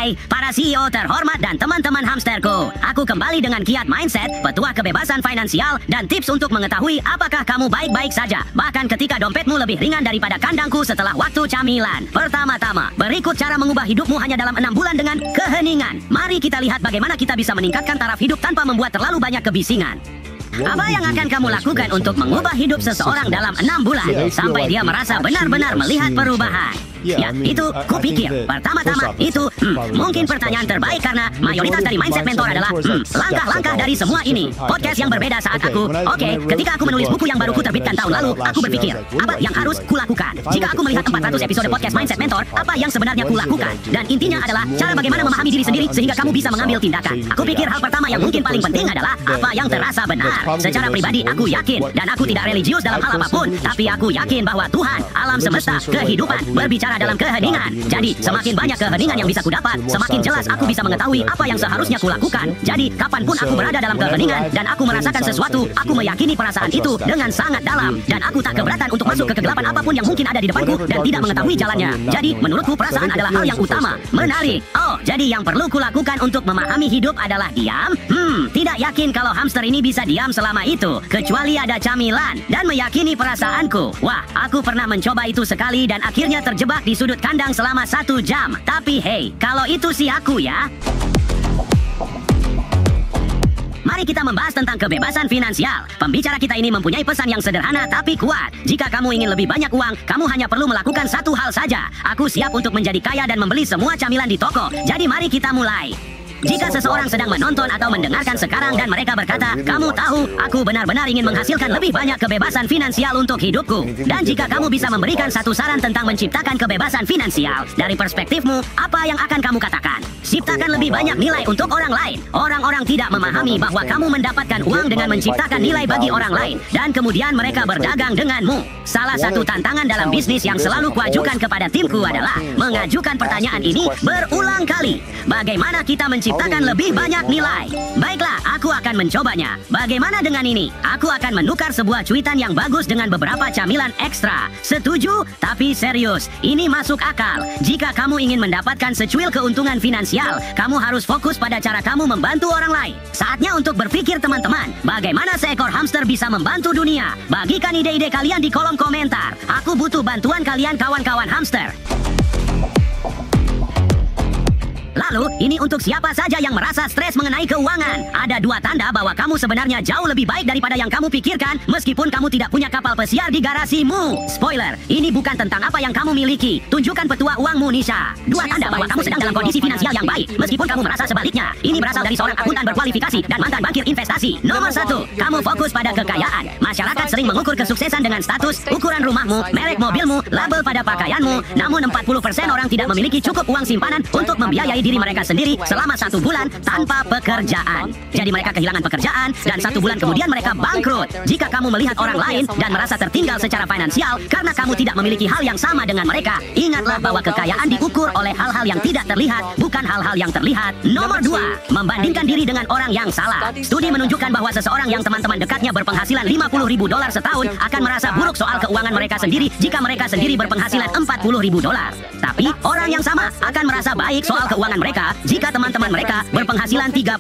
Hai, para CEO terhormat dan teman-teman hamsterku. Aku kembali dengan kiat mindset, petuah kebebasan finansial, dan tips untuk mengetahui apakah kamu baik-baik saja, bahkan ketika dompetmu lebih ringan daripada kandangku setelah waktu camilan. Pertama-tama, berikut cara mengubah hidupmu hanya dalam 6 bulan dengan keheningan. Mari kita lihat bagaimana kita bisa meningkatkan taraf hidup tanpa membuat terlalu banyak kebisingan. Apa yang akan kamu lakukan untuk mengubah hidup seseorang dalam 6 bulan sampai dia merasa benar-benar melihat perubahan? Ya, itu kupikir pertama-tama itu mungkin pertanyaan terbaik karena mayoritas dari mindset mentor adalah langkah-langkah dari semua ini. Podcast yang berbeda saat ketika aku menulis buku yang baru kuterbitkan tahun lalu, aku berpikir, apa yang harus kulakukan? Jika aku melihat 400 episode podcast mindset mentor, apa yang sebenarnya kulakukan? Dan intinya adalah cara bagaimana memahami diri sendiri sehingga kamu bisa mengambil tindakan. Aku pikir hal pertama yang mungkin paling penting adalah apa yang terasa benar. Secara pribadi aku yakin, dan aku tidak religius dalam hal apapun, tapi aku yakin bahwa Tuhan, alam semesta, kehidupan berbicara dalam keheningan. Jadi semakin banyak keheningan yang bisa kudapat, semakin jelas aku bisa mengetahui apa yang seharusnya kulakukan. Jadi kapanpun aku berada dalam keheningan dan aku merasakan sesuatu, aku meyakini perasaan itu dengan sangat dalam, dan aku tak keberatan untuk masuk ke kegelapan apapun yang mungkin ada di depanku dan tidak mengetahui jalannya. Jadi menurutku perasaan adalah hal yang utama. Menarik. Oh, jadi yang perlu kulakukan untuk memahami hidup adalah diam? Tidak yakin kalau hamster ini bisa diam selama itu, kecuali ada camilan, dan meyakini perasaanku. Wah, aku pernah mencoba itu sekali dan akhirnya terjebak di sudut kandang selama 1 jam. Tapi hey, kalau itu sih aku ya. Mari kita membahas tentang kebebasan finansial. Pembicara kita ini mempunyai pesan yang sederhana tapi kuat. Jika kamu ingin lebih banyak uang, kamu hanya perlu melakukan satu hal saja. Aku siap untuk menjadi kaya dan membeli semua camilan di toko. Jadi mari kita mulai. Jika seseorang sedang menonton atau mendengarkan sekarang dan mereka berkata, kamu tahu, aku benar-benar ingin menghasilkan lebih banyak kebebasan finansial untuk hidupku. Dan jika kamu bisa memberikan satu saran tentang menciptakan kebebasan finansial, dari perspektifmu, apa yang akan kamu katakan? Ciptakan lebih banyak nilai untuk orang lain. Orang-orang tidak memahami bahwa kamu mendapatkan uang dengan menciptakan nilai bagi orang lain, dan kemudian mereka berdagang denganmu. Salah satu tantangan dalam bisnis yang selalu kuajukan kepada timku adalah mengajukan pertanyaan ini berulang kali. Bagaimana kita menciptakan lebih banyak nilai? Baiklah, aku akan mencobanya. Bagaimana dengan ini? Aku akan menukar sebuah cuitan yang bagus dengan beberapa camilan ekstra. Setuju? Tapi serius, ini masuk akal. Jika kamu ingin mendapatkan secuil keuntungan finansial, kamu harus fokus pada cara kamu membantu orang lain. Saatnya untuk berpikir teman-teman, bagaimana seekor hamster bisa membantu dunia? Bagikan ide-ide kalian di kolom komentar. Aku butuh bantuan kalian kawan-kawan hamster. Lalu, ini untuk siapa saja yang merasa stres mengenai keuangan. Ada 2 tanda bahwa kamu sebenarnya jauh lebih baik daripada yang kamu pikirkan, meskipun kamu tidak punya kapal pesiar di garasimu. Spoiler, ini bukan tentang apa yang kamu miliki. Tunjukkan petua uangmu, Nisha. 2 tanda bahwa kamu sedang dalam kondisi finansial yang baik, meskipun kamu merasa sebaliknya. Ini berasal dari seorang akuntan berkualifikasi dan mantan bankir investasi. Nomor 1, kamu fokus pada kekayaan. Masyarakat sering mengukur kesuksesan dengan status, ukuran rumahmu, merek mobilmu, label pada pakaianmu. Namun 40% orang tidak memiliki cukup uang simpanan untuk membiayai diri mereka sendiri selama 1 bulan tanpa pekerjaan. Jadi mereka kehilangan pekerjaan dan 1 bulan kemudian mereka bangkrut. Jika kamu melihat orang lain dan merasa tertinggal secara finansial karena kamu tidak memiliki hal yang sama dengan mereka, ingatlah bahwa kekayaan diukur oleh hal-hal yang tidak terlihat, bukan hal-hal yang terlihat. Nomor 2, membandingkan diri dengan orang yang salah. Studi menunjukkan bahwa seseorang yang teman-teman dekatnya berpenghasilan $50.000 setahun akan merasa buruk soal keuangan mereka sendiri jika mereka sendiri berpenghasilan $40.000. Tapi orang yang sama akan merasa baik soal keuangan mereka jika teman-teman mereka berpenghasilan $30.000.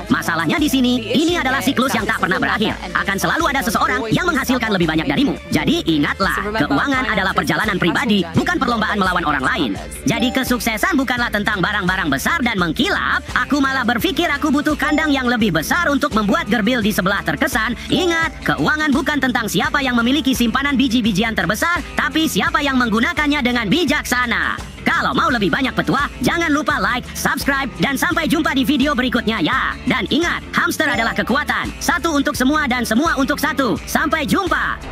Masalahnya di sini, ini adalah siklus yang tak pernah berakhir. Akan selalu ada seseorang yang menghasilkan lebih banyak darimu. Jadi ingatlah, keuangan adalah perjalanan pribadi, bukan perlombaan melawan orang lain. Jadi kesuksesan bukanlah tentang barang-barang besar dan mengkilap. Aku malah berpikir aku butuh kandang yang lebih besar untuk membuat gerbil di sebelah terkesan. Ingat, keuangan bukan tentang siapa yang memiliki simpanan biji-bijian terbesar, tapi siapa yang menggunakannya dengan bijaksana. Kalau mau lebih banyak petua, jangan lupa like, subscribe, dan sampai jumpa di video berikutnya ya. Dan ingat, hamster adalah kekuatan. 1 untuk semua dan semua untuk 1. Sampai jumpa.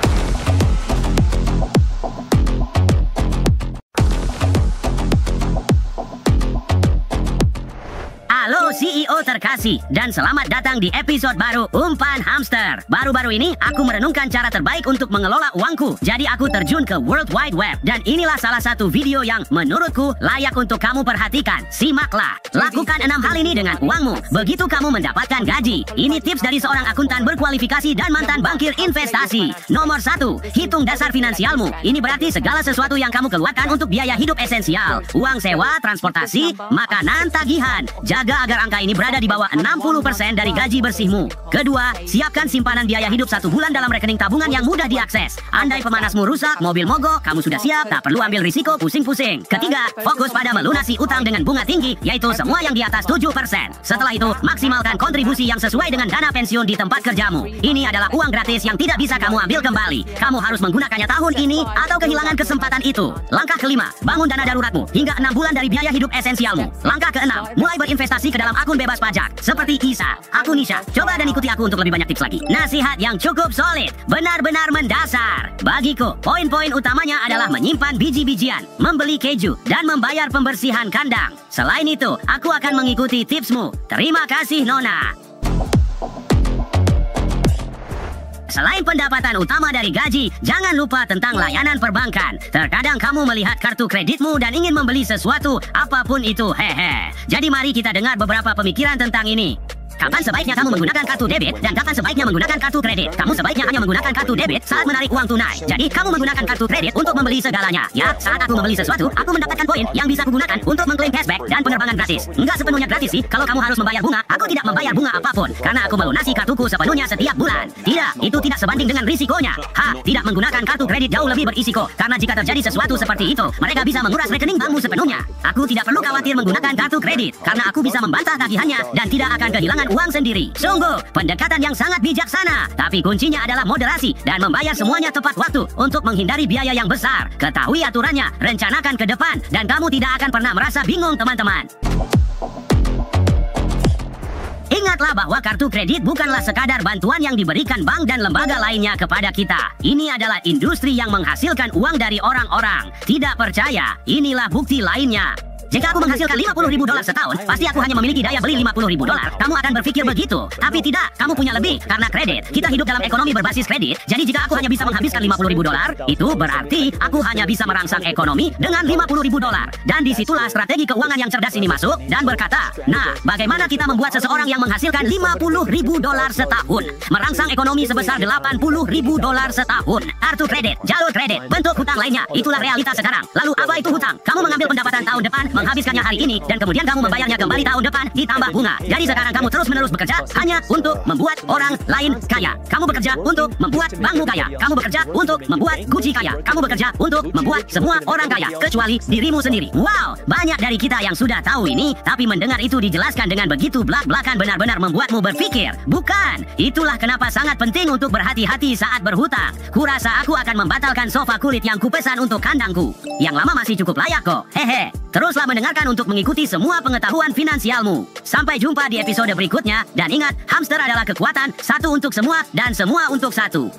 Halo, CEO terkasih, dan selamat datang di episode baru Umpan Hamster. Baru-baru ini aku merenungkan cara terbaik untuk mengelola uangku. Jadi aku terjun ke World Wide Web, dan inilah salah satu video yang menurutku layak untuk kamu perhatikan. Simaklah. Lakukan 6 hal ini dengan uangmu begitu kamu mendapatkan gaji. Ini tips dari seorang akuntan berkualifikasi dan mantan bankir investasi. Nomor 1, hitung dasar finansialmu. Ini berarti segala sesuatu yang kamu keluarkan untuk biaya hidup esensial. Uang sewa, transportasi, makanan, tagihan. Jaga agar angka ini berada di bawah 60% dari gaji bersihmu. Kedua, siapkan simpanan biaya hidup 1 bulan dalam rekening tabungan yang mudah diakses. Andai pemanasmu rusak, mobil mogok, kamu sudah siap, tak perlu ambil risiko pusing-pusing. Ketiga, fokus pada melunasi utang dengan bunga tinggi, yaitu semua yang di atas 7%. Setelah itu, maksimalkan kontribusi yang sesuai dengan dana pensiun di tempat kerjamu. Ini adalah uang gratis yang tidak bisa kamu ambil kembali. Kamu harus menggunakannya tahun ini atau kehilangan kesempatan itu. Langkah kelima, bangun dana daruratmu hingga 6 bulan dari biaya hidup esensialmu. Langkah keenam, mulai berinvestasi ke dalam akun bebas pajak seperti ISA, akun Nisha. Coba dan ikuti aku untuk lebih banyak tips lagi. Nasihat yang cukup solid, benar-benar mendasar. Bagiku, poin-poin utamanya adalah menyimpan biji-bijian, membeli keju, dan membayar pembersihan kandang. Selain itu, aku akan mengikuti tipsmu. Terima kasih, Nona. Selain pendapatan utama dari gaji, jangan lupa tentang layanan perbankan. Terkadang kamu melihat kartu kreditmu dan ingin membeli sesuatu, apapun itu, hehe. Jadi mari kita dengar beberapa pemikiran tentang ini. Kapan sebaiknya kamu menggunakan kartu debit dan kapan sebaiknya menggunakan kartu kredit? Kamu sebaiknya hanya menggunakan kartu debit saat menarik uang tunai. Jadi kamu menggunakan kartu kredit untuk membeli segalanya. Ya, saat aku membeli sesuatu, aku mendapatkan poin yang bisa kugunakan untuk mengklaim cashback dan penerbangan gratis. Enggak sepenuhnya gratis sih. Kalau kamu harus membayar bunga, aku tidak membayar bunga apapun karena aku melunasi kartuku sepenuhnya setiap bulan. Tidak, itu tidak sebanding dengan risikonya. Tidak menggunakan kartu kredit jauh lebih berisiko karena jika terjadi sesuatu seperti itu, mereka bisa menguras rekening bankmu sepenuhnya. Aku tidak perlu khawatir menggunakan kartu kredit karena aku bisa membantah tagihannya dan tidak akan kehilangan uang sendiri. Sungguh, pendekatan yang sangat bijaksana. Tapi kuncinya adalah moderasi dan membayar semuanya tepat waktu untuk menghindari biaya yang besar. Ketahui aturannya, rencanakan ke depan, dan kamu tidak akan pernah merasa bingung, teman-teman. Ingatlah bahwa kartu kredit bukanlah sekadar bantuan yang diberikan bank dan lembaga lainnya kepada kita. Ini adalah industri yang menghasilkan uang dari orang-orang. Tidak percaya? Inilah bukti lainnya. Jika aku menghasilkan $50.000 setahun, pasti aku hanya memiliki daya beli $50.000. Kamu akan berpikir begitu. Tapi tidak, kamu punya lebih karena kredit. Kita hidup dalam ekonomi berbasis kredit. Jadi jika aku hanya bisa menghabiskan $50.000, itu berarti aku hanya bisa merangsang ekonomi dengan $50.000. Dan disitulah strategi keuangan yang cerdas ini masuk dan berkata, nah, bagaimana kita membuat seseorang yang menghasilkan $50.000 setahun merangsang ekonomi sebesar $80.000 setahun? Kartu kredit, jalur kredit, bentuk hutang lainnya. Itulah realitas sekarang. Lalu apa itu hutang? Kamu mengambil pendapatan tahun depan, menghabiskannya hari ini, dan kemudian kamu membayarnya kembali tahun depan ditambah bunga. Jadi sekarang kamu terus-menerus bekerja hanya untuk membuat orang lain kaya. Kamu bekerja untuk membuat bankmu kaya. Kamu bekerja untuk membuat Gucci kaya. Kamu bekerja untuk membuat semua orang kaya, kecuali dirimu sendiri. Wow, banyak dari kita yang sudah tahu ini, tapi mendengar itu dijelaskan dengan begitu blak-blakan benar-benar membuatmu berpikir. Bukan, itulah kenapa sangat penting untuk berhati-hati saat berhutang. Kurasa aku akan membatalkan sofa kulit yang kupesan untuk kandangku. Yang lama masih cukup layak kok, hehe. Teruslah mendengarkan untuk mengikuti semua pengetahuan finansialmu. Sampai jumpa di episode berikutnya, dan ingat, hamster adalah kekuatan, satu untuk semua dan semua untuk satu.